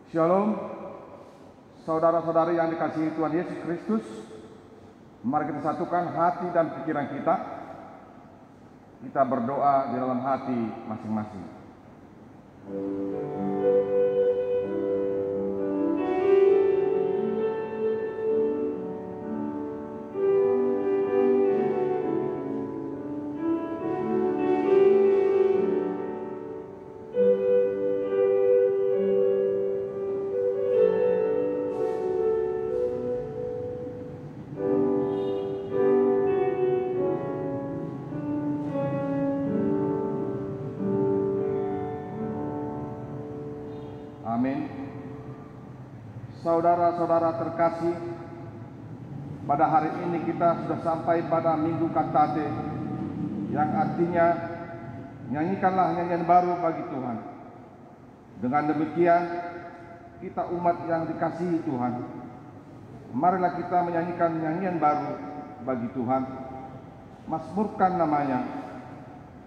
Shalom, saudara-saudari yang dikasihi Tuhan Yesus Kristus. Mari kita satukan hati dan pikiran kita. Kita berdoa di dalam hati masing-masing. Amin. Saudara-saudara terkasih, pada hari ini kita sudah sampai pada Minggu Kantate, yang artinya nyanyikanlah nyanyian baru bagi Tuhan. Dengan demikian, kita umat yang dikasihi Tuhan, marilah kita menyanyikan nyanyian baru bagi Tuhan, mazmurkan namanya,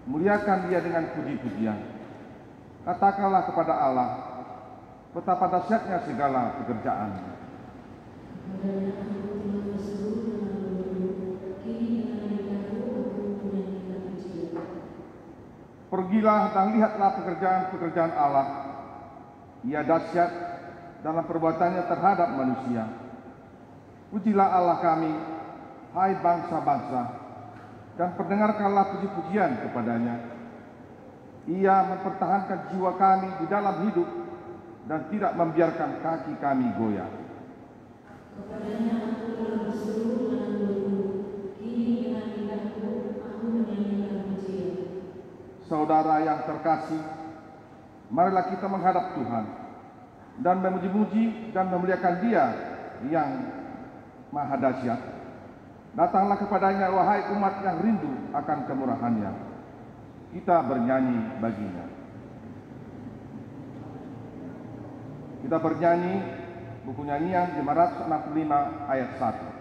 muliakan Dia dengan puji-pujian. Katakanlah kepada Allah, betapa dahsyatnya segala pekerjaan. Pergilah dan lihatlah pekerjaan-pekerjaan Allah. Ia dahsyat dalam perbuatannya terhadap manusia. Pujilah Allah kami, hai bangsa-bangsa, dan perdengarkanlah puji-pujian kepadanya. Ia mempertahankan jiwa kami di dalam hidup dan tidak membiarkan kaki kami goyah. Kepadanya aku telah berseru dengan berguru, kini dengan lidahku aku menyanyikan pujian. Saudara yang terkasih, marilah kita menghadap Tuhan dan memuji-muji dan memuliakan Dia yang maha dahsyat. Datanglah kepadanya, wahai umat yang rindu akan kemurahan-Nya. Kita bernyanyi baginya. Kita bernyanyi buku nyanyian 565 ayat 1.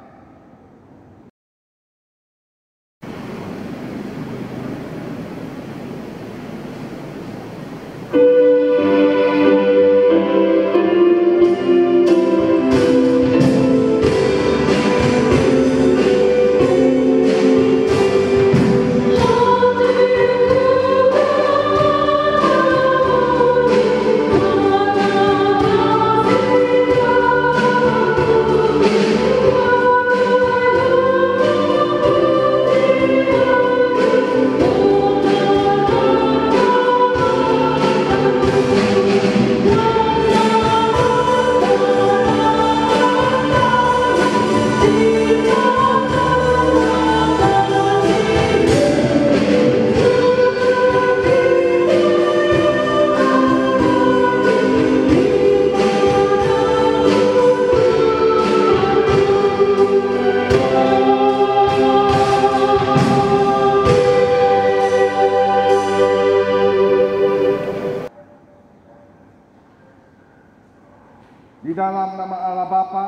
Di dalam nama Allah Bapa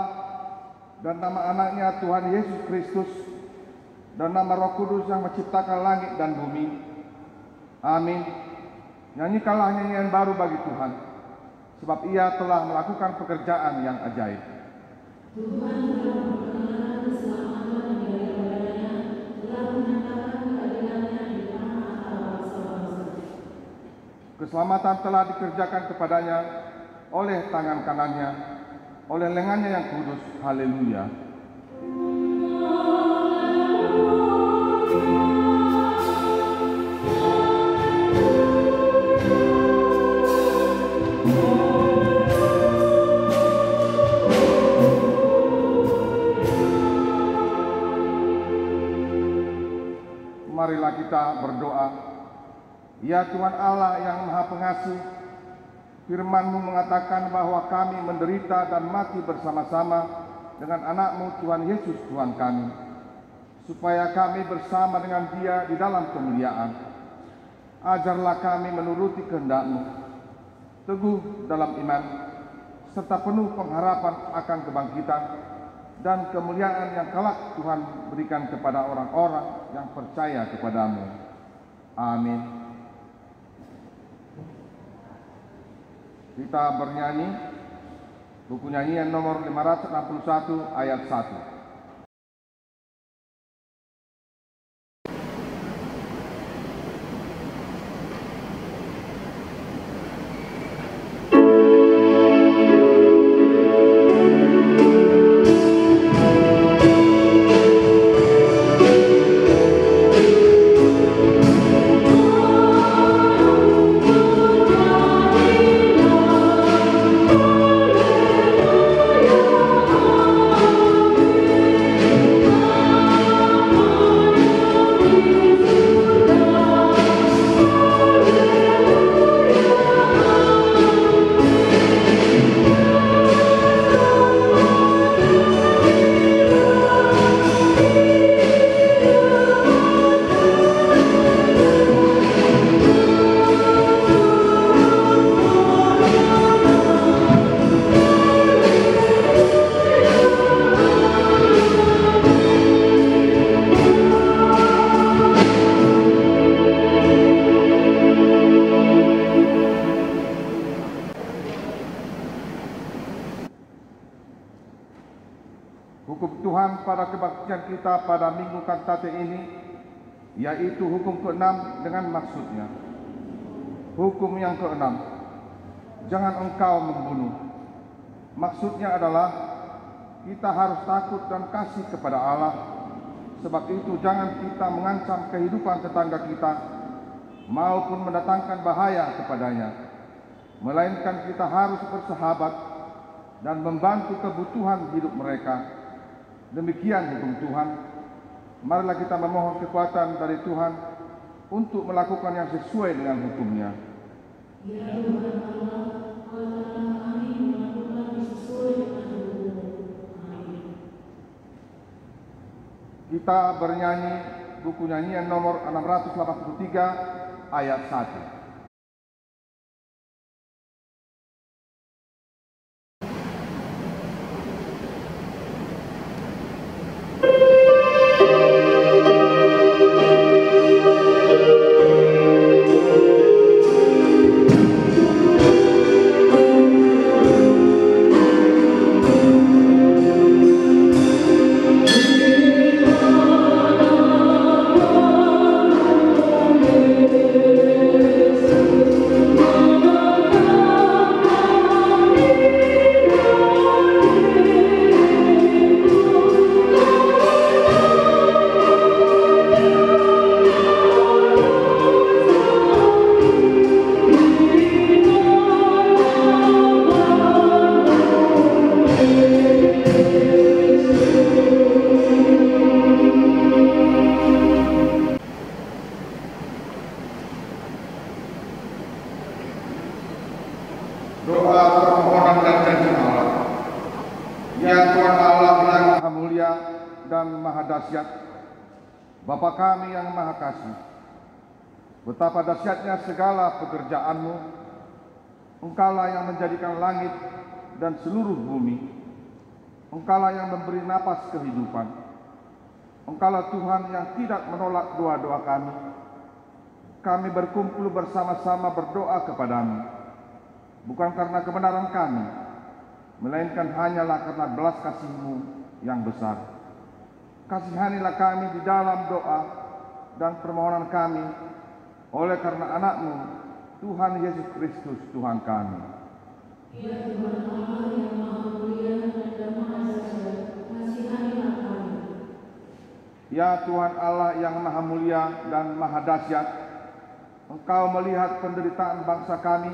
dan nama anaknya Tuhan Yesus Kristus dan nama Roh Kudus yang menciptakan langit dan bumi. Amin. Nyanyikanlah nyanyian baru bagi Tuhan, sebab Ia telah melakukan pekerjaan yang ajaib. Tuhan telah memperkenalkan keselamatan yang daripadanya, telah menyatakan keadilannya di tanah antara bangsa-bangsa. Keselamatan telah dikerjakan kepadanya oleh tangan kanannya, oleh lengannya yang kudus. Haleluya. Marilah kita berdoa. Ya Tuhan Allah yang Maha Pengasih, Firman-Mu mengatakan bahwa kami menderita dan mati bersama-sama dengan anak-Mu Tuhan Yesus Tuhan kami, supaya kami bersama dengan Dia di dalam kemuliaan. Ajarlah kami menuruti kehendak-Mu, teguh dalam iman, serta penuh pengharapan akan kebangkitan dan kemuliaan yang kelak Tuhan berikan kepada orang-orang yang percaya kepada-Mu. Amin. Kita bernyanyi Buku Nyanyian nomor 561 ayat 1. Hukum Tuhan pada kebaktian kita pada Minggu Kantate ini, yaitu hukum ke-6 dengan maksudnya. Hukum yang ke-6, jangan engkau membunuh. Maksudnya adalah kita harus takut dan kasih kepada Allah. Sebab itu jangan kita mengancam kehidupan tetangga kita maupun mendatangkan bahaya kepadanya. Melainkan kita harus bersahabat dan membantu kebutuhan hidup mereka. Demikian hukum Tuhan. Marilah kita memohon kekuatan dari Tuhan untuk melakukan yang sesuai dengan hukum-Nya. Ya Tuhan Allah, kuatkanlah kami melakukan yang sesuai dengan hukum-Mu. Amin. Kita bernyanyi buku nyanyian nomor 683 ayat 1. Doa permohonan dan janji Allah. Ya Tuhan Allah yang Maha Mulia dan Maha Dahsyat, Bapa kami yang Maha Kasih, betapa dahsyatnya segala pekerjaan-Mu. Engkaulah yang menjadikan langit dan seluruh bumi. Engkaulah yang memberi napas kehidupan. Engkaulah Tuhan yang tidak menolak doa-doa kami. Kami berkumpul bersama-sama berdoa kepadamu. Bukan karena kebenaran kami, melainkan hanyalah karena belas kasih-Mu yang besar. Kasihanilah kami di dalam doa dan permohonan kami, oleh karena anak-Mu, Tuhan Yesus Kristus, Tuhan kami. Ya Tuhan Allah yang Maha Mulia dan Maha Dahsyat, kasihanilah kami. Ya Tuhan Allah yang Maha Mulia dan Maha Dahsyat, Engkau melihat penderitaan bangsa kami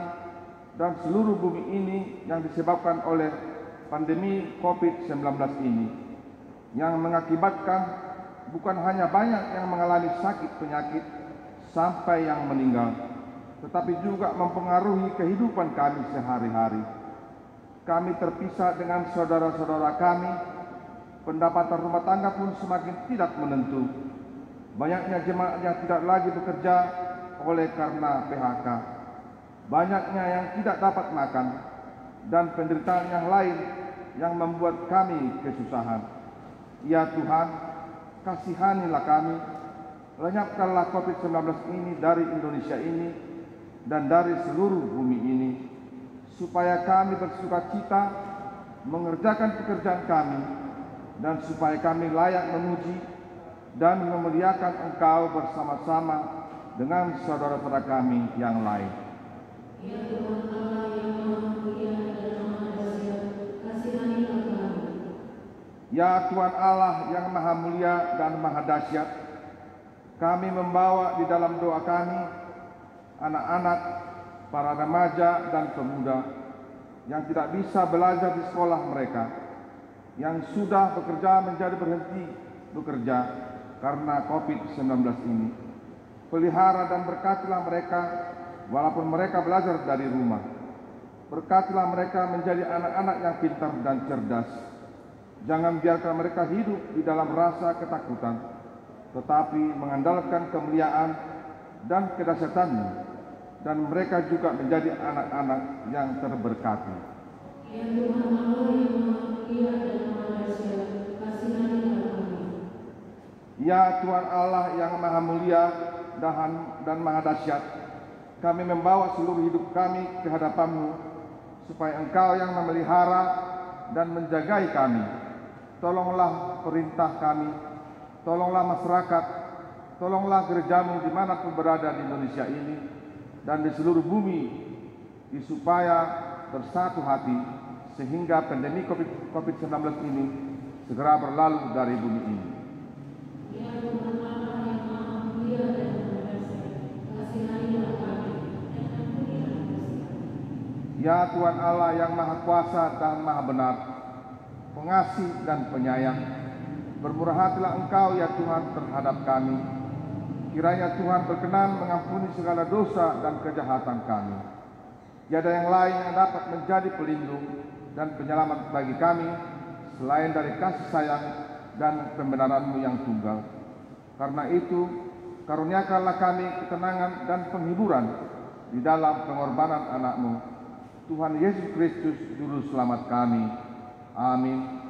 dan seluruh bumi ini yang disebabkan oleh pandemi COVID-19 ini, yang mengakibatkan bukan hanya banyak yang mengalami sakit penyakit sampai yang meninggal, tetapi juga mempengaruhi kehidupan kami sehari-hari. Kami terpisah dengan saudara-saudara kami, pendapatan rumah tangga pun semakin tidak menentu. Banyaknya jemaat yang tidak lagi bekerja oleh karena PHK. Banyaknya yang tidak dapat makan, dan penderitaan yang lain yang membuat kami kesusahan. Ya Tuhan, kasihanilah kami, lenyapkanlah COVID-19 ini dari Indonesia ini dan dari seluruh bumi ini, supaya kami bersukacita mengerjakan pekerjaan kami, dan supaya kami layak memuji dan memuliakan Engkau bersama-sama dengan saudara-saudara kami yang lain. Ya Tuhan Allah yang Maha Mulia dan Maha Dahsyat, kasihanilah kami. Ya Tuhan Allah yang Maha Mulia dan Maha Dahsyat, kami membawa di dalam doa kami anak-anak, para remaja dan pemuda yang tidak bisa belajar di sekolah mereka, yang sudah bekerja menjadi berhenti bekerja karena COVID-19 ini. Pelihara dan berkatilah mereka walaupun mereka belajar dari rumah. Berkatilah mereka menjadi anak-anak yang pintar dan cerdas. Jangan biarkan mereka hidup di dalam rasa ketakutan, tetapi mengandalkan kemuliaan dan kedahsyatan-Mu, dan mereka juga menjadi anak-anak yang terberkati. Ya Tuhan Allah yang Maha Mulia dan Maha Dahsyat, kasihanilah kami. Ya Tuhan Allah yang Maha Mulia dan Maha Dahsyat, kami membawa seluruh hidup kami ke hadapan-Mu, supaya Engkau yang memelihara dan menjagai kami. Tolonglah perintah kami, tolonglah masyarakat, tolonglah gereja-Mu dimanapun berada di Indonesia ini dan di seluruh bumi, supaya bersatu hati sehingga pandemi COVID-19 ini segera berlalu dari bumi ini. Ya Tuhan Allah yang Maha Mulia dan Maha Dahsyat, kasihanilah kami dan ampunilah dosa kami. Ya Tuhan Allah yang Maha Kuasa dan Maha Benar, pengasih dan penyayang, bermurah hatilah Engkau ya Tuhan terhadap kami. Kiranya Tuhan berkenan mengampuni segala dosa dan kejahatan kami. Tiada yang lain yang dapat menjadi pelindung dan penyelamat bagi kami selain dari kasih sayang dan pembenaran-Mu yang tunggal. Karena itu, karuniakanlah kami ketenangan dan penghiburan di dalam pengorbanan anak-Mu, Tuhan Yesus Kristus, Juru Selamat kami. Amin.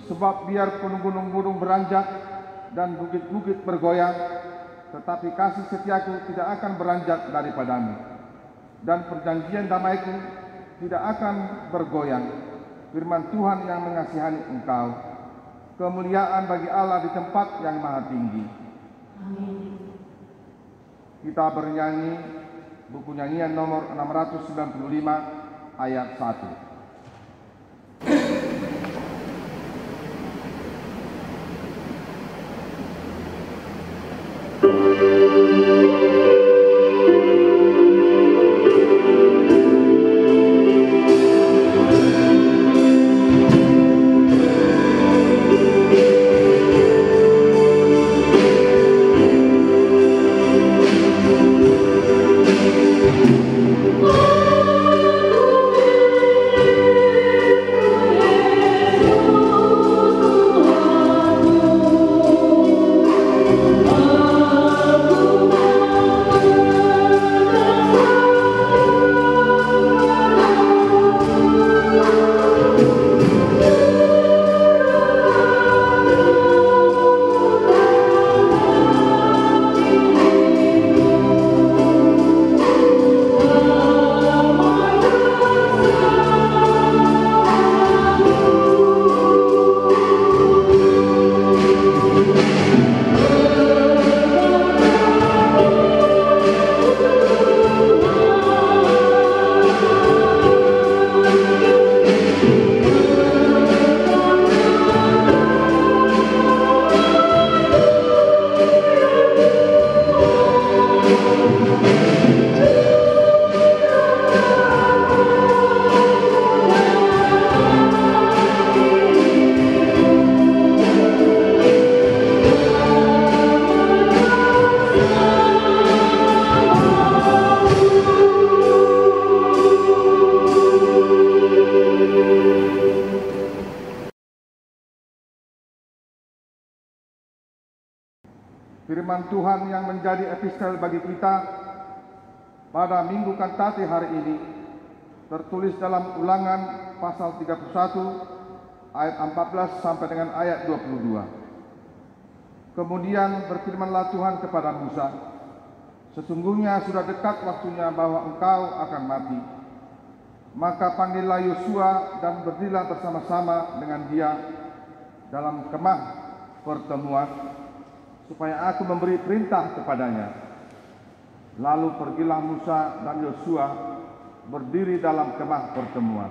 Sebab biarpun gunung-gunung beranjak dan bukit-bukit bergoyang, tetapi kasih setiaku tidak akan beranjak daripadamu, dan perjanjian damaiku tidak akan bergoyang. Firman Tuhan yang mengasihani engkau. Kemuliaan bagi Allah di tempat yang maha tinggi. Amin. Kita bernyanyi buku nyanyian nomor 695 ayat 1. Oh Firman Tuhan yang menjadi epistel bagi kita pada Minggu Kantate hari ini tertulis dalam Ulangan pasal 31 ayat 14 sampai dengan ayat 22. Kemudian berfirmanlah Tuhan kepada Musa, "Sesungguhnya sudah dekat waktunya bahwa engkau akan mati. Maka panggillah Yosua dan berdirilah bersama-sama dengan dia dalam kemah pertemuan, supaya aku memberi perintah kepadanya." Lalu pergilah Musa dan Yosua berdiri dalam kemah pertemuan.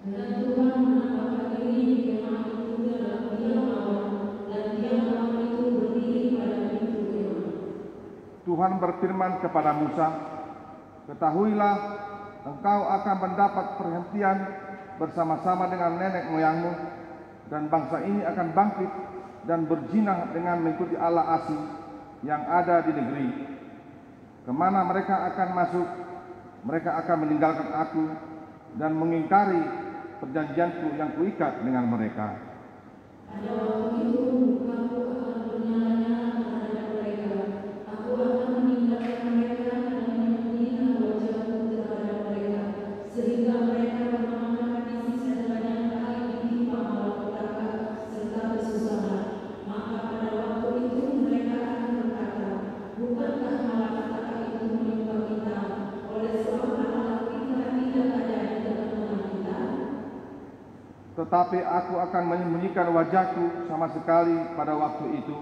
Dan Tuhan menampakkan diri di kemah itu dalam tiang awan, dan tiang awan itu berdiri pada pintu kemah. Tuhan berfirman kepada Musa, "Ketahuilah, engkau akan mendapat perhentian bersama-sama dengan nenek moyangmu, dan bangsa ini akan bangkit dan berjinah dengan mengikuti Allah asing yang ada di negeri. Kemana mereka akan masuk, mereka akan meninggalkan aku dan mengingkari perjanjianku yang kuikat dengan mereka. Pada waktu itu mukaku akan bernyala-nyala terhadap mereka. Aku akan meninggalkan mereka dan menyembunyikan wajahku terhadap mereka, sehingga mereka bermakan di sisa banyak kali ditimpa malapetaka serta kesusahan. Maka pada waktu itu mereka akan berkata, bukankah malapetaka itu menimpa kita? Oleh sebab Allah kita tidak ada di tengah-tengah kita." Tetapi aku akan menyembunyikan wajahku sama sekali pada waktu itu,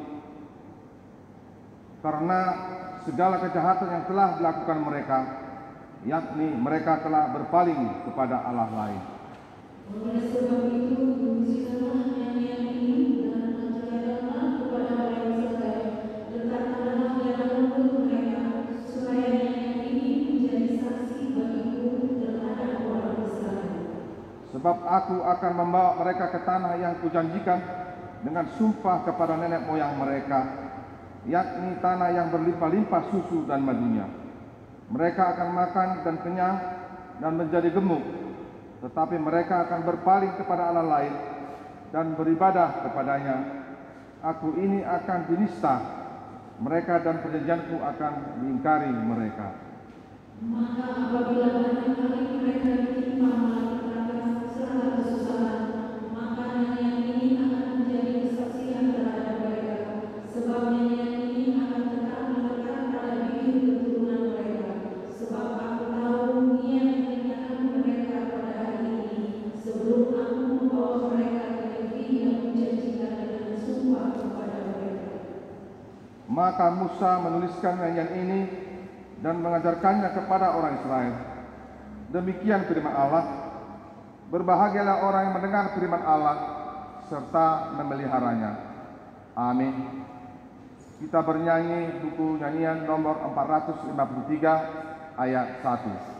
karena segala kejahatan yang telah dilakukan mereka, yakni mereka telah berpaling kepada Allah lain. Oleh sebab itu, pujikanlah nyanyian ini dan menceritakanlah kepada orang Israel, letakkanlah dalam mulut mereka, supaya nyanyian ini menjadi saksi bagiku terhadap orang Israel. Sebab aku akan membawa mereka ke tanah yang kujanjikan dengan sumpah kepada nenek moyang mereka, yakni tanah yang berlimpah-limpah susu dan madunya. Mereka akan makan dan kenyang dan menjadi gemuk, tetapi mereka akan berpaling kepada Allah lain dan beribadah kepadanya. Aku ini akan dinista mereka dan perjanjianku akan diingkari mereka. Maka apabila banyak kali mereka ditimpa malapetaka serta kesusahan, maka nyanyian ini akan menjadi kesaksian terhadap mereka, sebab nyanyian ini akan tetap melekat pada bibir keturunan mereka. Sebab aku tahu niat tindakan mereka pada hari ini, sebelum aku membawa mereka ke negeri yang kujanjikan dengan sumpah kepada mereka. Maka Musa menuliskan nyanyian ini dan mengajarkannya kepada orang Israel. Demikian firman Allah. Berbahagialah orang yang mendengar firman Allah serta memeliharanya. Amin. Kita bernyanyi buku nyanyian nomor 453 ayat 1.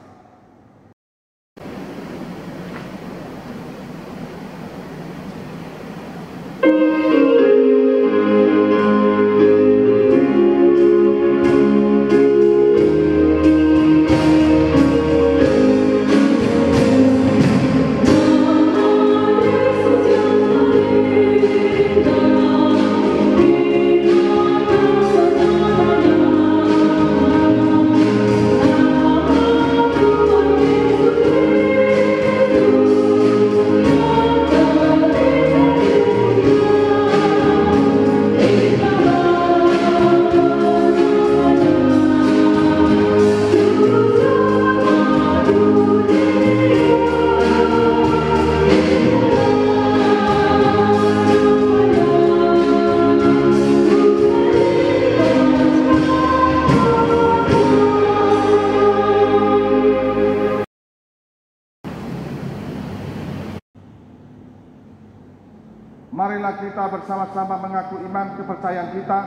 Marilah kita bersama-sama mengaku iman kepercayaan kita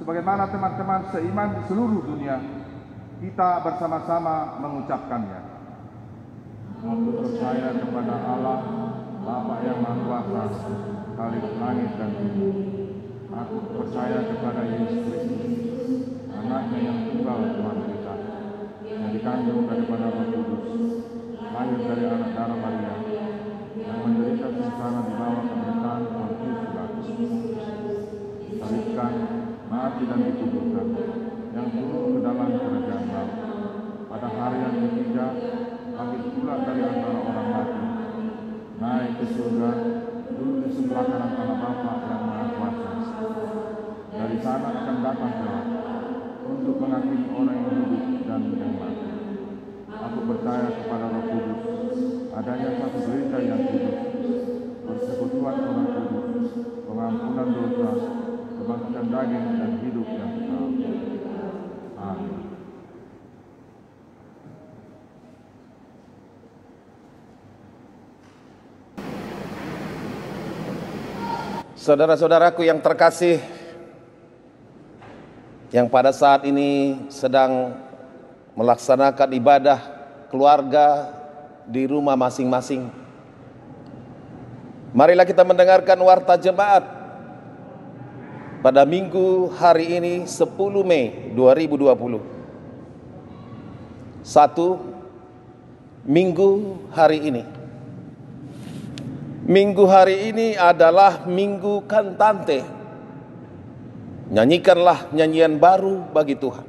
sebagaimana teman-teman seiman di seluruh dunia. Kita bersama-sama mengucapkannya. Aku percaya kepada Allah, Bapa yang Maha Kuasa, Khalik langit dan bumi. Aku percaya kepada Yesus Kristus, Anaknya yang tunggal Tuhan kita, yang dikandung daripada Roh Kudus, lahir dari anak darah Maria, yang menderita sengsara di bawah pemerintahan Pontius Pilatus, disalibkan, mati mati dan dikuburkan, yang turun ke dalam kerajaan maut. Pada hari yang ketiga, bangkit pula dari antara orang mati, naik ke surga, duduk di sebelah kanan Allah Bapa yang Maha Kuasa. Dari sana akan datang kelak untuk menghakimi orang yang hidup dan yang mati. Aku percaya kepada Roh Kudus, adanya satu gereja yang kudus, persekutuan orang kudus, pengampunan dosa, kebangkitan daging dan hidup yang kekal. Amin. Saudara-saudaraku yang terkasih, yang pada saat ini sedang melaksanakan ibadah keluarga di rumah masing-masing, marilah kita mendengarkan warta jemaat pada minggu hari ini 10 Mei 2020. Minggu hari ini adalah Minggu Kantante. Nyanyikanlah nyanyian baru bagi Tuhan.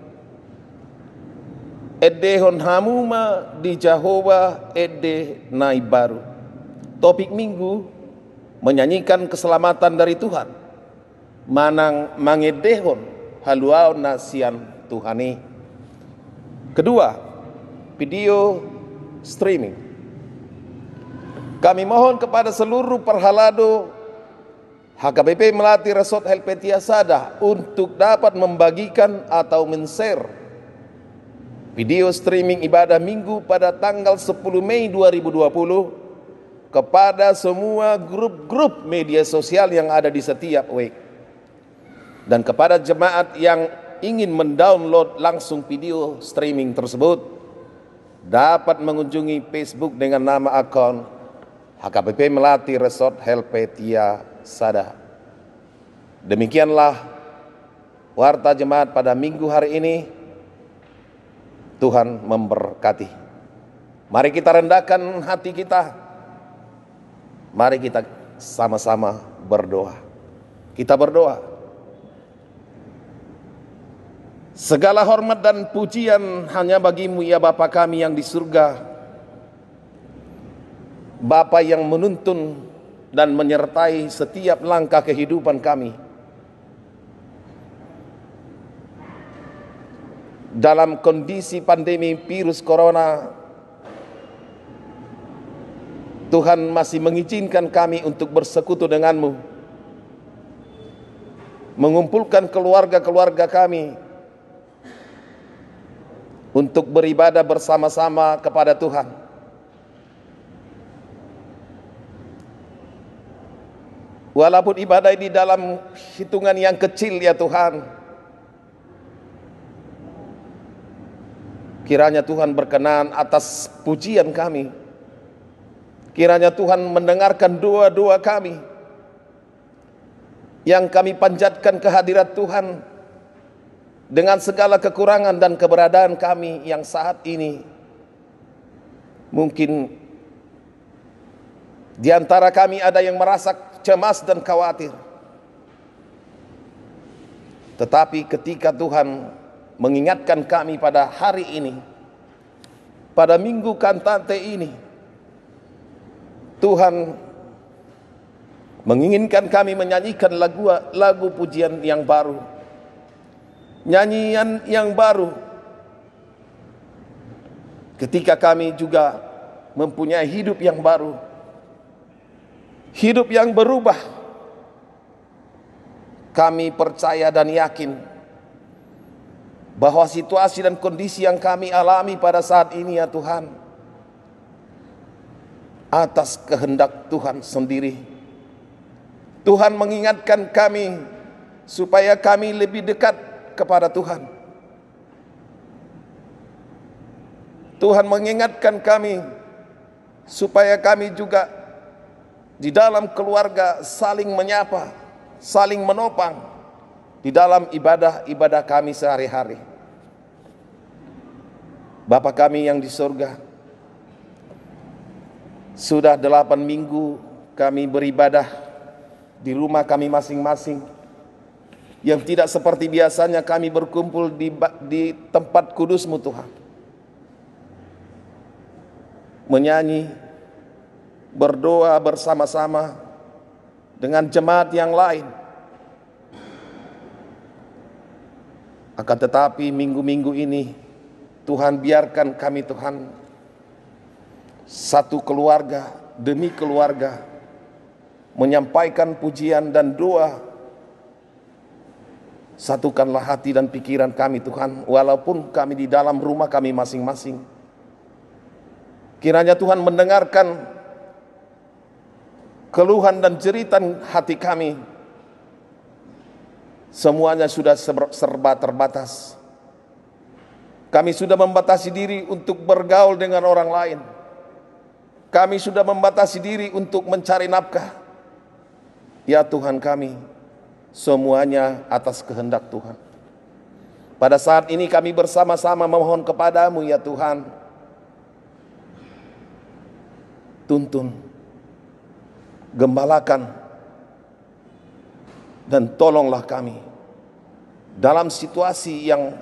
Edehon hamuma di Jehovah ede nai baru. Topik minggu menyanyikan keselamatan dari Tuhan. Manang mangedehon haluau nasian Tuhani. Kedua, video streaming. Kami mohon kepada seluruh perhalado HKBP Melati Resort Helvetia Sada untuk dapat membagikan atau men-share video streaming ibadah minggu pada tanggal 10 Mei 2020 kepada semua grup-grup media sosial yang ada di setiap week. Dan kepada jemaat yang ingin mendownload langsung video streaming tersebut dapat mengunjungi Facebook dengan nama akun HKBP Melati Resort Helvetia Sada. Demikianlah warta jemaat pada minggu hari ini. Tuhan memberkati. Mari kita rendahkan hati kita. Mari kita sama-sama berdoa. Kita berdoa. Segala hormat dan pujian hanya bagi-Mu ya Bapa kami yang di surga. Bapa yang menuntun dan menyertai setiap langkah kehidupan kami. Dalam kondisi pandemi virus corona, Tuhan masih mengizinkan kami untuk bersekutu dengan-Mu, mengumpulkan keluarga-keluarga kami untuk beribadah bersama-sama kepada Tuhan. Walaupun ibadah ini dalam hitungan yang kecil ya Tuhan, kiranya Tuhan berkenan atas pujian kami. Kiranya Tuhan mendengarkan doa-doa kami yang kami panjatkan kehadirat Tuhan dengan segala kekurangan dan keberadaan kami yang saat ini mungkin di antara kami ada yang merasa cemas dan khawatir. Tetapi ketika Tuhan mengingatkan kami pada hari ini, pada minggu Kantante ini, Tuhan menginginkan kami menyanyikan lagu pujian yang baru, nyanyian yang baru. Ketika kami juga mempunyai hidup yang baru, hidup yang berubah, kami percaya dan yakin bahwa situasi dan kondisi yang kami alami pada saat ini ya Tuhan, atas kehendak Tuhan sendiri. Tuhan mengingatkan kami supaya kami lebih dekat kepada Tuhan. Tuhan mengingatkan kami supaya kami juga di dalam keluarga saling menyapa, saling menopang di dalam ibadah-ibadah kami sehari-hari. Bapa kami yang di surga, sudah 8 minggu kami beribadah di rumah kami masing-masing, yang tidak seperti biasanya kami berkumpul di tempat kudus-Mu Tuhan, menyanyi, berdoa bersama-sama dengan jemaat yang lain. Akan tetapi minggu-minggu ini Tuhan biarkan kami Tuhan, satu keluarga demi keluarga, menyampaikan pujian dan doa. Satukanlah hati dan pikiran kami Tuhan, walaupun kami di dalam rumah kami masing-masing. Kiranya Tuhan mendengarkan keluhan dan jeritan hati kami. Semuanya sudah serba terbatas. Kami sudah membatasi diri untuk bergaul dengan orang lain. Kami sudah membatasi diri untuk mencari nafkah. Ya Tuhan kami, semuanya atas kehendak Tuhan. Pada saat ini kami bersama-sama memohon kepadamu ya Tuhan, tuntun, gembalakan, dan tolonglah kami dalam situasi yang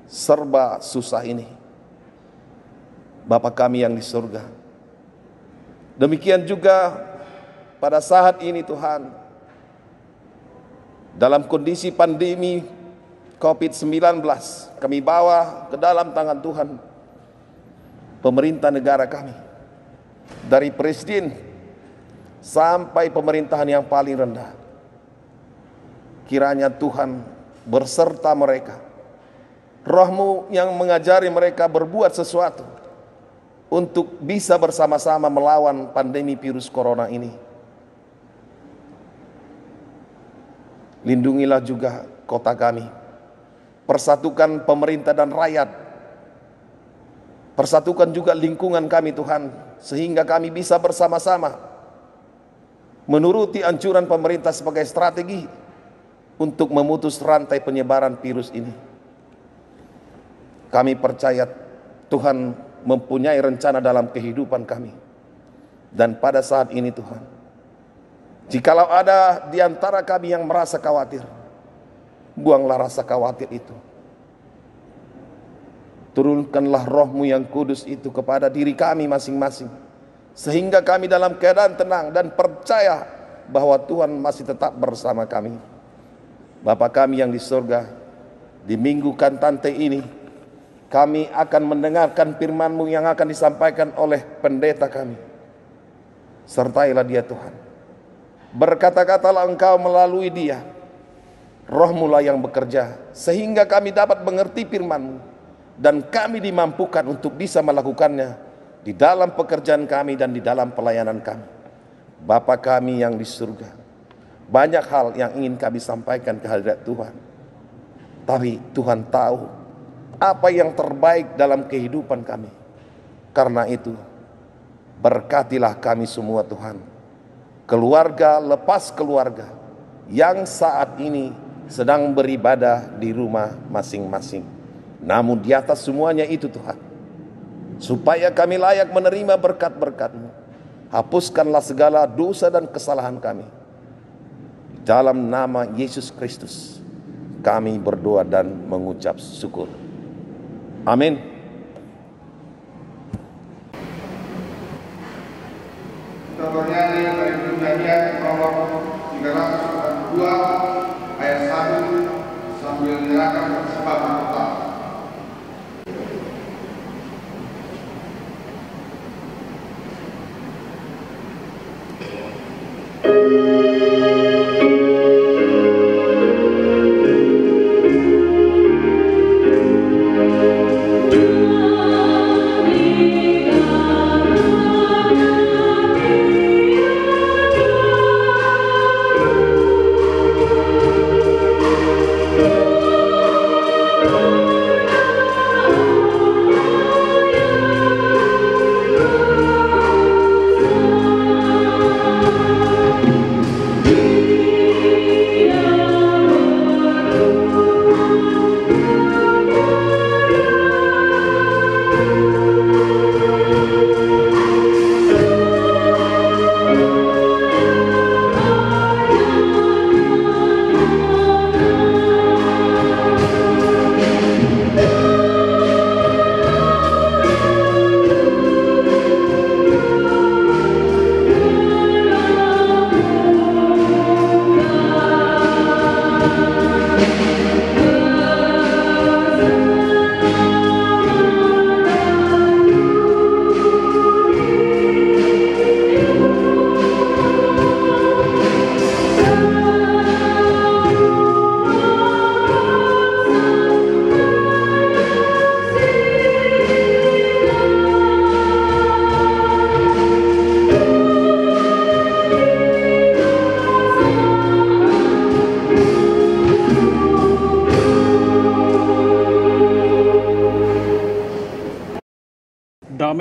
serba susah ini. Bapa kami yang di surga, demikian juga pada saat ini Tuhan, dalam kondisi pandemi COVID-19, kami bawa ke dalam tangan Tuhan pemerintah negara kami, dari presiden sampai pemerintahan yang paling rendah. Kiranya Tuhan berserta mereka, Roh-Mu yang mengajari mereka berbuat sesuatu untuk bisa bersama-sama melawan pandemi virus corona ini. Lindungilah juga kota kami, persatukan pemerintah dan rakyat, persatukan juga lingkungan kami Tuhan, sehingga kami bisa bersama-sama menuruti anjuran pemerintah sebagai strategi untuk memutus rantai penyebaran virus ini. Kami percaya Tuhan mempunyai rencana dalam kehidupan kami. Dan pada saat ini Tuhan, jikalau ada di antara kami yang merasa khawatir, buanglah rasa khawatir itu. Turunkanlah Roh-Mu yang kudus itu kepada diri kami masing-masing, sehingga kami dalam keadaan tenang dan percaya bahwa Tuhan masih tetap bersama kami. Bapa kami yang di surga, di minggu Kantante ini, kami akan mendengarkan firman-Mu yang akan disampaikan oleh pendeta kami. Sertailah dia Tuhan. Berkata-katalah Engkau melalui dia. Roh-Mu lah yang bekerja, sehingga kami dapat mengerti firman-Mu, dan kami dimampukan untuk bisa melakukannya di dalam pekerjaan kami dan di dalam pelayanan kami. Bapa kami yang di surga, banyak hal yang ingin kami sampaikan ke hadirat Tuhan, tapi Tuhan tahu apa yang terbaik dalam kehidupan kami. Karena itu, berkatilah kami semua Tuhan, keluarga lepas keluarga yang saat ini sedang beribadah di rumah masing-masing. Namun di atas semuanya itu Tuhan, supaya kami layak menerima berkat-berkat-Mu, hapuskanlah segala dosa dan kesalahan kami. Dalam nama Yesus Kristus kami berdoa dan mengucap syukur. Amin. Kita bernyanyi dari Perjanjian nomor 342 ayat 1 sambil menyerahkan persembahan utama. Amin.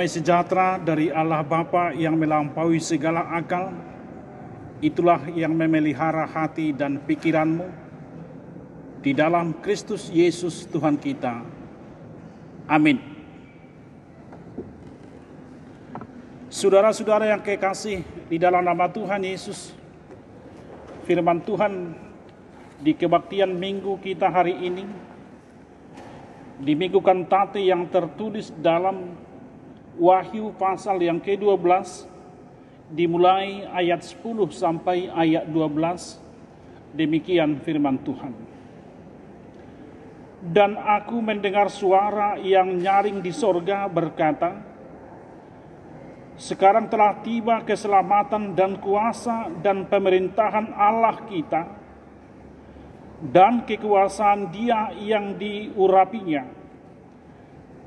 damai sejahtera dari Allah Bapa yang melampaui segala akal, itulah yang memelihara hati dan pikiranmu di dalam Kristus Yesus Tuhan kita. Amin. Saudara-saudara yang kekasih di dalam nama Tuhan Yesus, firman Tuhan di kebaktian minggu kita hari ini, di minggu kantate yang tertulis dalam Wahyu pasal yang ke-12, dimulai ayat 10 sampai ayat 12, demikian firman Tuhan. Dan aku mendengar suara yang nyaring di sorga berkata, sekarang telah tiba keselamatan dan kuasa dan pemerintahan Allah kita, dan kekuasaan Dia yang diurapinya,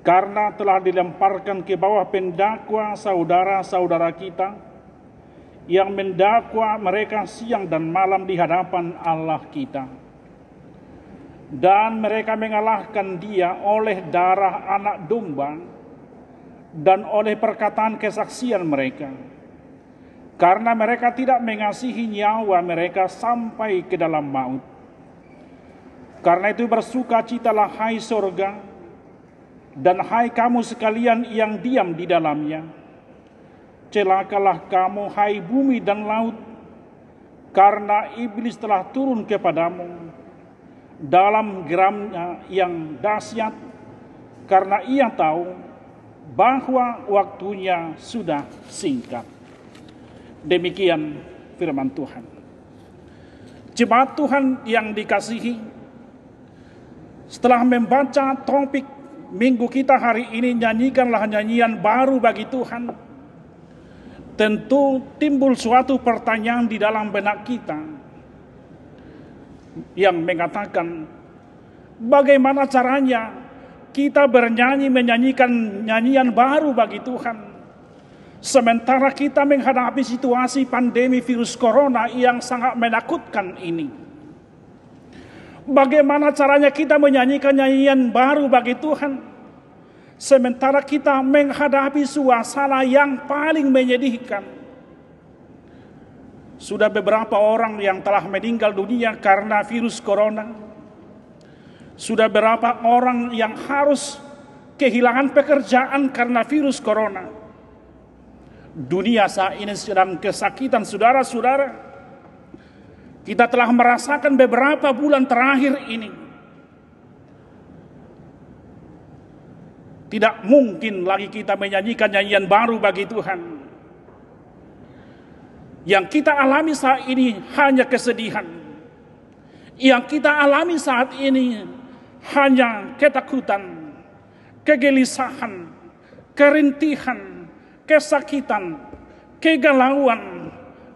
karena telah dilemparkan ke bawah pendakwa saudara-saudara kita yang mendakwa mereka siang dan malam di hadapan Allah kita. Dan mereka mengalahkan Dia oleh darah anak domba dan oleh perkataan kesaksian mereka, karena mereka tidak mengasihi nyawa mereka sampai ke dalam maut. Karena itu bersukacitalah hai sorga, dan hai kamu sekalian yang diam di dalamnya. Celakalah kamu hai bumi dan laut, karena iblis telah turun kepadamu dalam geramnya yang dahsyat, karena ia tahu bahwa waktunya sudah singkat. Demikian firman Tuhan. Jemaat Tuhan yang dikasihi, setelah membaca topik minggu kita hari ini, nyanyikanlah nyanyian baru bagi Tuhan, tentu timbul suatu pertanyaan di dalam benak kita yang mengatakan, bagaimana caranya kita bernyanyi menyanyikan nyanyian baru bagi Tuhan, sementara kita menghadapi situasi pandemi virus corona yang sangat menakutkan ini. Bagaimana caranya kita menyanyikan nyanyian baru bagi Tuhan, sementara kita menghadapi suasana yang paling menyedihkan. Sudah beberapa orang yang telah meninggal dunia karena virus corona. Sudah beberapa orang yang harus kehilangan pekerjaan karena virus corona. Dunia saat ini sedang kesakitan, saudara-saudara. Kita telah merasakan beberapa bulan terakhir ini. Tidak mungkin lagi kita menyanyikan nyanyian baru bagi Tuhan. Yang kita alami saat ini hanya kesedihan. Yang kita alami saat ini hanya ketakutan, kegelisahan, kerintihan, kesakitan, kegalauan,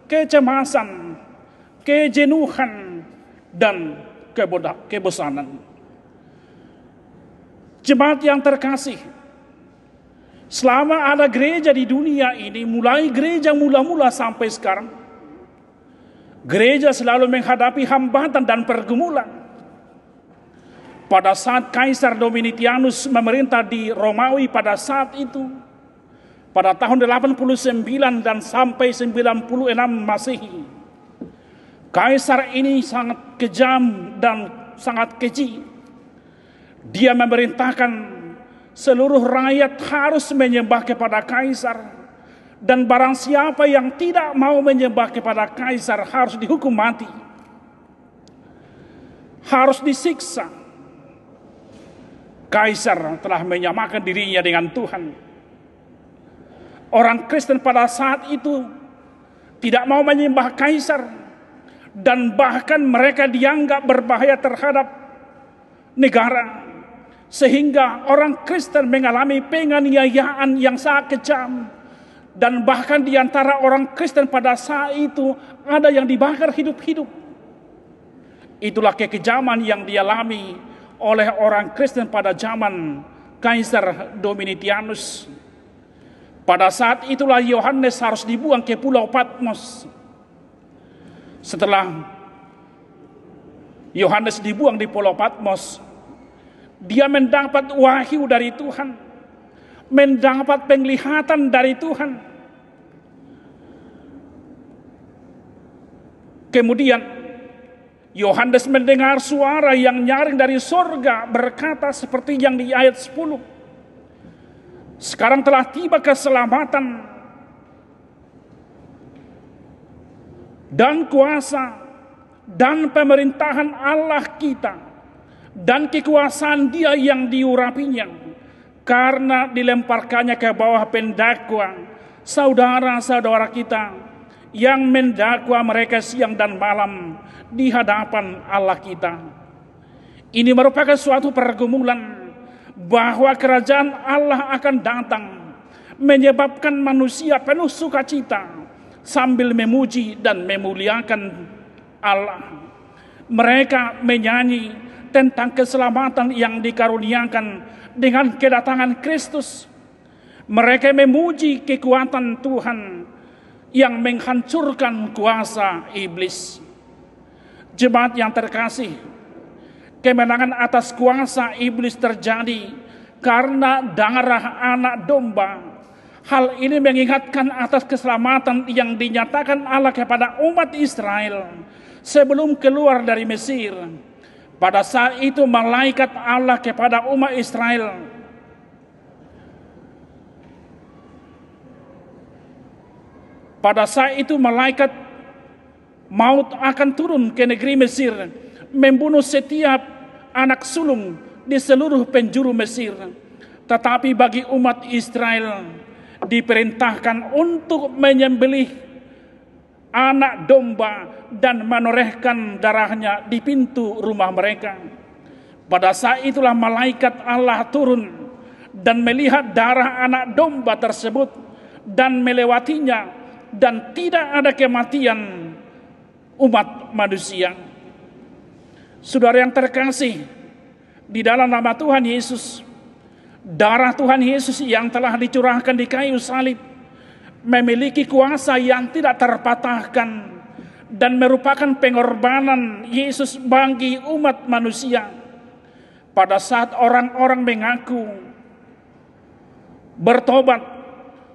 kecemasan, kejenuhan, dan kebosanan. Jemaat yang terkasih, selama ada gereja di dunia ini, mulai gereja mula-mula sampai sekarang, gereja selalu menghadapi hambatan dan pergumulan. Pada saat Kaisar Domitianus memerintah di Romawi pada saat itu, pada tahun 89 dan sampai 96 Masehi, Kaisar ini sangat kejam dan sangat keji. Dia memerintahkan seluruh rakyat harus menyembah kepada Kaisar. Dan barang siapa yang tidak mau menyembah kepada Kaisar harus dihukum mati. Harus disiksa. Kaisar telah menyamakan dirinya dengan Tuhan. Orang Kristen pada saat itu tidak mau menyembah Kaisar. Dan bahkan mereka dianggap berbahaya terhadap negara. Sehingga orang Kristen mengalami penganiayaan yang sangat kejam. Dan bahkan di antara orang Kristen pada saat itu ada yang dibakar hidup-hidup. Itulah kekejaman yang dialami oleh orang Kristen pada zaman Kaisar Domitianus. Pada saat itulah Yohanes harus dibuang ke Pulau Patmos. Setelah Yohanes dibuang di Pulau Patmos, dia mendapat wahyu dari Tuhan mendapat penglihatan dari Tuhan. Kemudian Yohanes mendengar suara yang nyaring dari sorga berkata seperti yang di ayat 10. Sekarang telah tiba keselamatan dan kuasa dan pemerintahan Allah kita dan kekuasaan Dia yang diurapinya, karena dilemparkannya ke bawah pendakwa saudara-saudara kita yang mendakwa mereka siang dan malam di hadapan Allah kita. Ini merupakan suatu pergumulan bahwa kerajaan Allah akan datang, menyebabkan manusia penuh sukacita sambil memuji dan memuliakan Allah. Mereka menyanyi tentang keselamatan yang dikaruniakan dengan kedatangan Kristus. Mereka memuji kekuatan Tuhan yang menghancurkan kuasa iblis. Jemaat yang terkasih, kemenangan atas kuasa iblis terjadi karena darah anak domba. Hal ini mengingatkan atas keselamatan yang dinyatakan Allah kepada umat Israel sebelum keluar dari Mesir. Pada saat itu malaikat Allah kepada umat Israel malaikat maut akan turun ke negeri Mesir, membunuh setiap anak sulung di seluruh penjuru Mesir. Tetapi bagi umat Israel diperintahkan untuk menyembelih anak domba dan menorehkan darahnya di pintu rumah mereka. Pada saat itulah malaikat Allah turun dan melihat darah anak domba tersebut dan melewatinya, dan tidak ada kematian umat manusia. Saudara yang terkasih, di dalam nama Tuhan Yesus, darah Tuhan Yesus yang telah dicurahkan di kayu salib memiliki kuasa yang tidak terpatahkan dan merupakan pengorbanan Yesus bagi umat manusia. Pada saat orang-orang mengaku bertobat,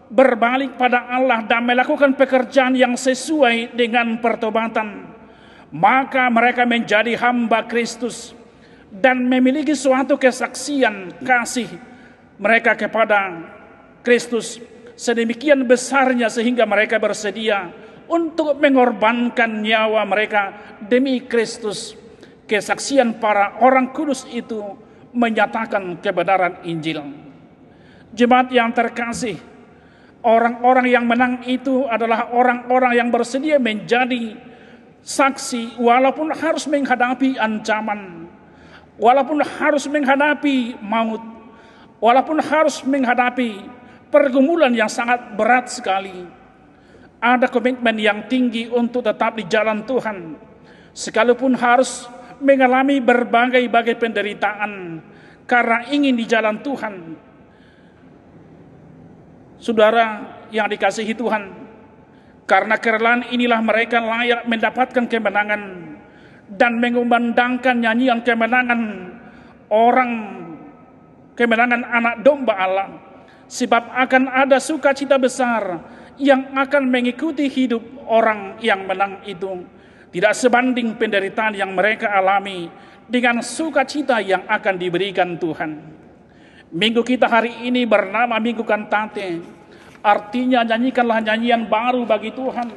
berbalik pada Allah dan melakukan pekerjaan yang sesuai dengan pertobatan, maka mereka menjadi hamba Kristus dan memiliki suatu kesaksian kasih mereka kepada Kristus sedemikian besarnya sehingga mereka bersedia untuk mengorbankan nyawa mereka demi Kristus. Kesaksian para orang kudus itu menyatakan kebenaran Injil. Jemaat yang terkasih, orang-orang yang menang itu adalah orang-orang yang bersedia menjadi saksi walaupun harus menghadapi ancaman, walaupun harus menghadapi maut, walaupun harus menghadapi pergumulan yang sangat berat sekali. Ada komitmen yang tinggi untuk tetap di jalan Tuhan, sekalipun harus mengalami berbagai penderitaan karena ingin di jalan Tuhan. Saudara yang dikasihi Tuhan, karena kerelaan inilah mereka layak mendapatkan kemenangan dan mengumandangkan nyanyian kemenangan anak domba Allah. Sebab akan ada sukacita besar yang akan mengikuti hidup orang yang menang itu. Tidak sebanding penderitaan yang mereka alami dengan sukacita yang akan diberikan Tuhan. Minggu kita hari ini bernama Minggu Kantate. Artinya nyanyikanlah nyanyian baru bagi Tuhan.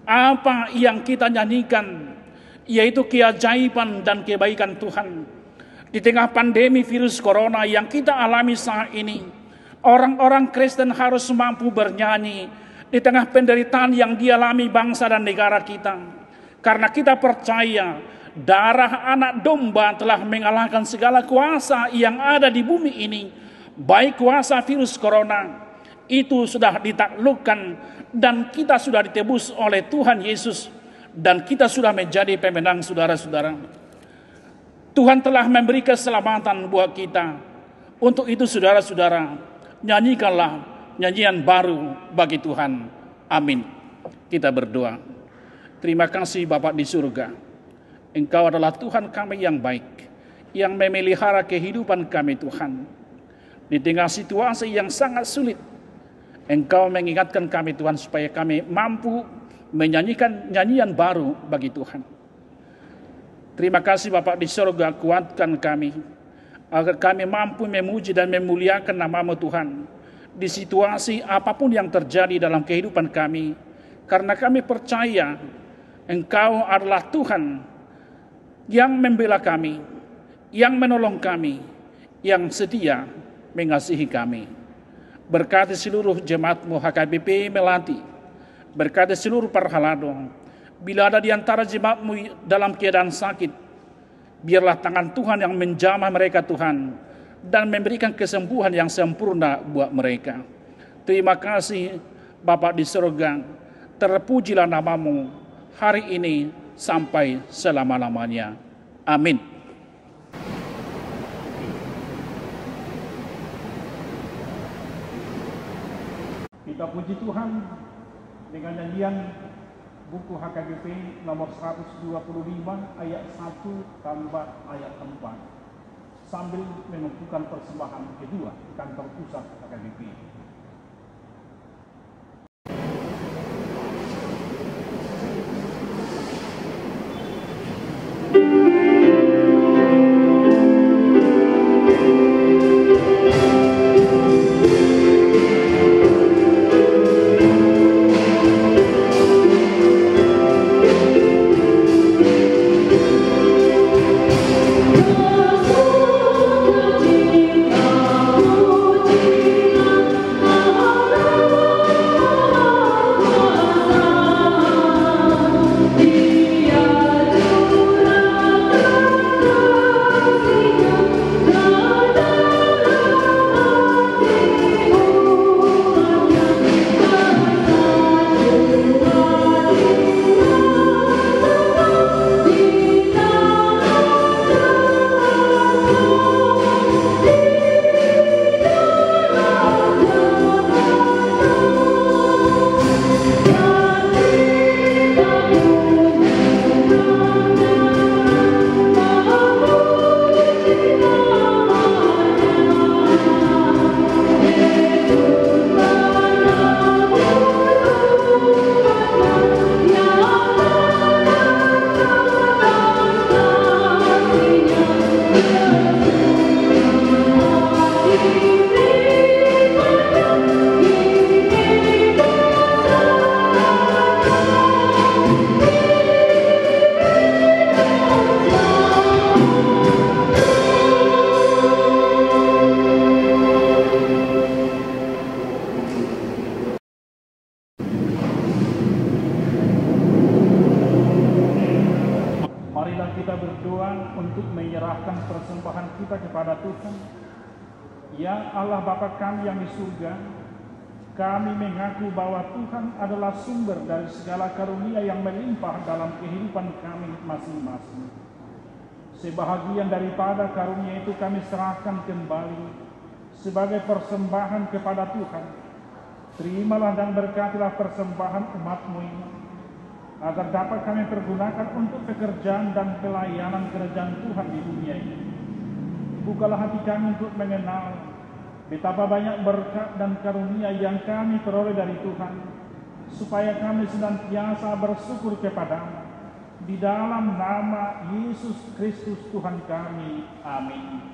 Apa yang kita nyanyikan? Yaitu keajaiban dan kebaikan Tuhan. Di tengah pandemi virus corona yang kita alami saat ini, orang-orang Kristen harus mampu bernyanyi di tengah penderitaan yang dialami bangsa dan negara kita. Karena kita percaya darah anak domba telah mengalahkan segala kuasa yang ada di bumi ini. Baik kuasa virus corona, itu sudah ditaklukkan dan kita sudah ditebus oleh Tuhan Yesus. Dan kita sudah menjadi pemenang, saudara-saudara. Tuhan telah memberi keselamatan buat kita. Untuk itu saudara-saudara, nyanyikanlah nyanyian baru bagi Tuhan. Amin. Kita berdoa. Terima kasih Bapa di surga. Engkau adalah Tuhan kami yang baik, yang memelihara kehidupan kami Tuhan. Di tengah situasi yang sangat sulit, Engkau mengingatkan kami Tuhan supaya kami mampu menyanyikan nyanyian baru bagi Tuhan. Terima kasih Bapa di surga, kuatkan kami agar kami mampu memuji dan memuliakan nama-Mu Tuhan di situasi apapun yang terjadi dalam kehidupan kami, karena kami percaya Engkau adalah Tuhan yang membela kami, yang menolong kami, yang setia mengasihi kami. Berkati seluruh jemaat-Mu HKBP Melati, berkati seluruh Parhalado. Bila ada di antara jemaat-Mu dalam keadaan sakit, biarlah tangan Tuhan yang menjamah mereka Tuhan, dan memberikan kesembuhan yang sempurna buat mereka. Terima kasih Bapa di surga, terpujilah nama-Mu hari ini sampai selama-lamanya. Amin. Kita puji Tuhan dengan nyanyian buku HKBP nomor 125 ayat 1 tambah ayat 4 sambil menentukan persembahan kedua kantor pusat HKBP. Ya Allah Bapa kami yang di surga, kami mengaku bahwa Tuhan adalah sumber dari segala karunia yang melimpah dalam kehidupan kami masing-masing. Sebahagian daripada karunia itu kami serahkan kembali sebagai persembahan kepada Tuhan. Terimalah dan berkatilah persembahan umat-Mu ini, agar dapat kami pergunakan untuk pekerjaan dan pelayanan kerajaan Tuhan di dunia ini. Bukalah hati kami untuk mengenal betapa banyak berkat dan karunia yang kami peroleh dari Tuhan, supaya kami senantiasa bersyukur kepada-Mu. Di dalam nama Yesus Kristus Tuhan kami. Amin.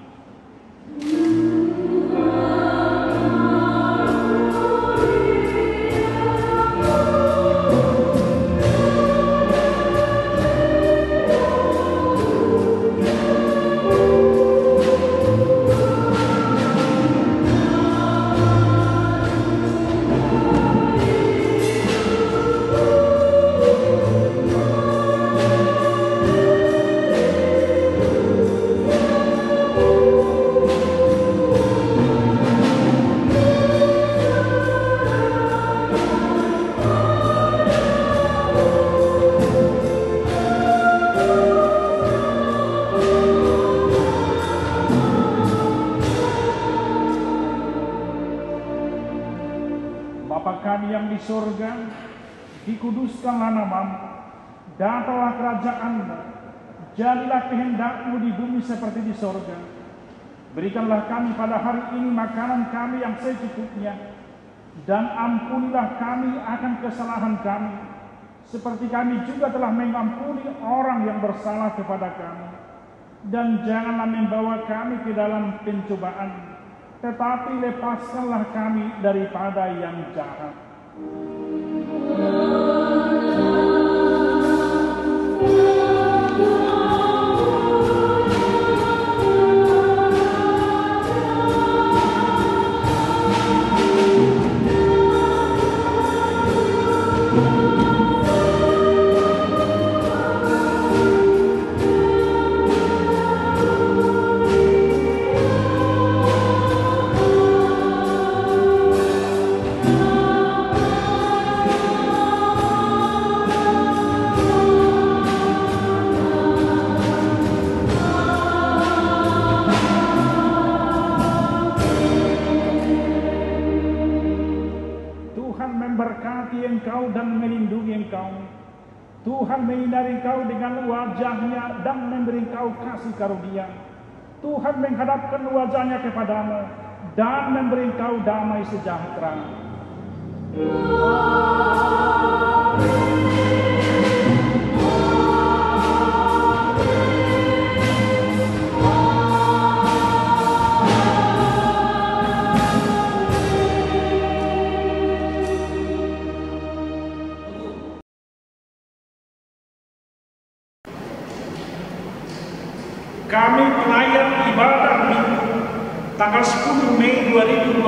Yang di surga, dikuduskanlah nama-Mu, datanglah kerajaan-Mu, jadilah kehendak-Mu di bumi seperti di surga. Berikanlah kami pada hari ini makanan kami yang secukupnya, dan ampunilah kami akan kesalahan kami, seperti kami juga telah mengampuni orang yang bersalah kepada kami. Dan janganlah membawa kami ke dalam pencobaan, tetapi lepaskanlah kami daripada yang jahat. Engkau dan melindungi engkau. Tuhan menyinari engkau dengan wajahnya dan memberi engkau kasih karunia. Tuhan menghadapkan wajahnya kepadamu dan memberi engkau damai sejahtera. Kami pelayan ibadah Minggu tanggal 10 Mei 2020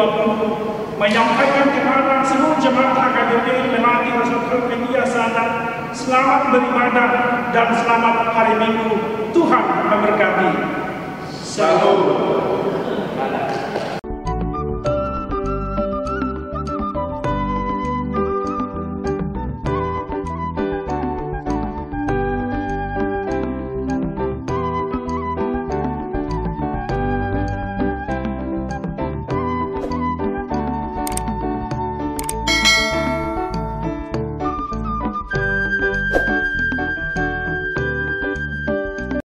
menyampaikan kepada seluruh jemaat HKBP Melati Rasul Pendia Sana selamat beribadah dan selamat hari Minggu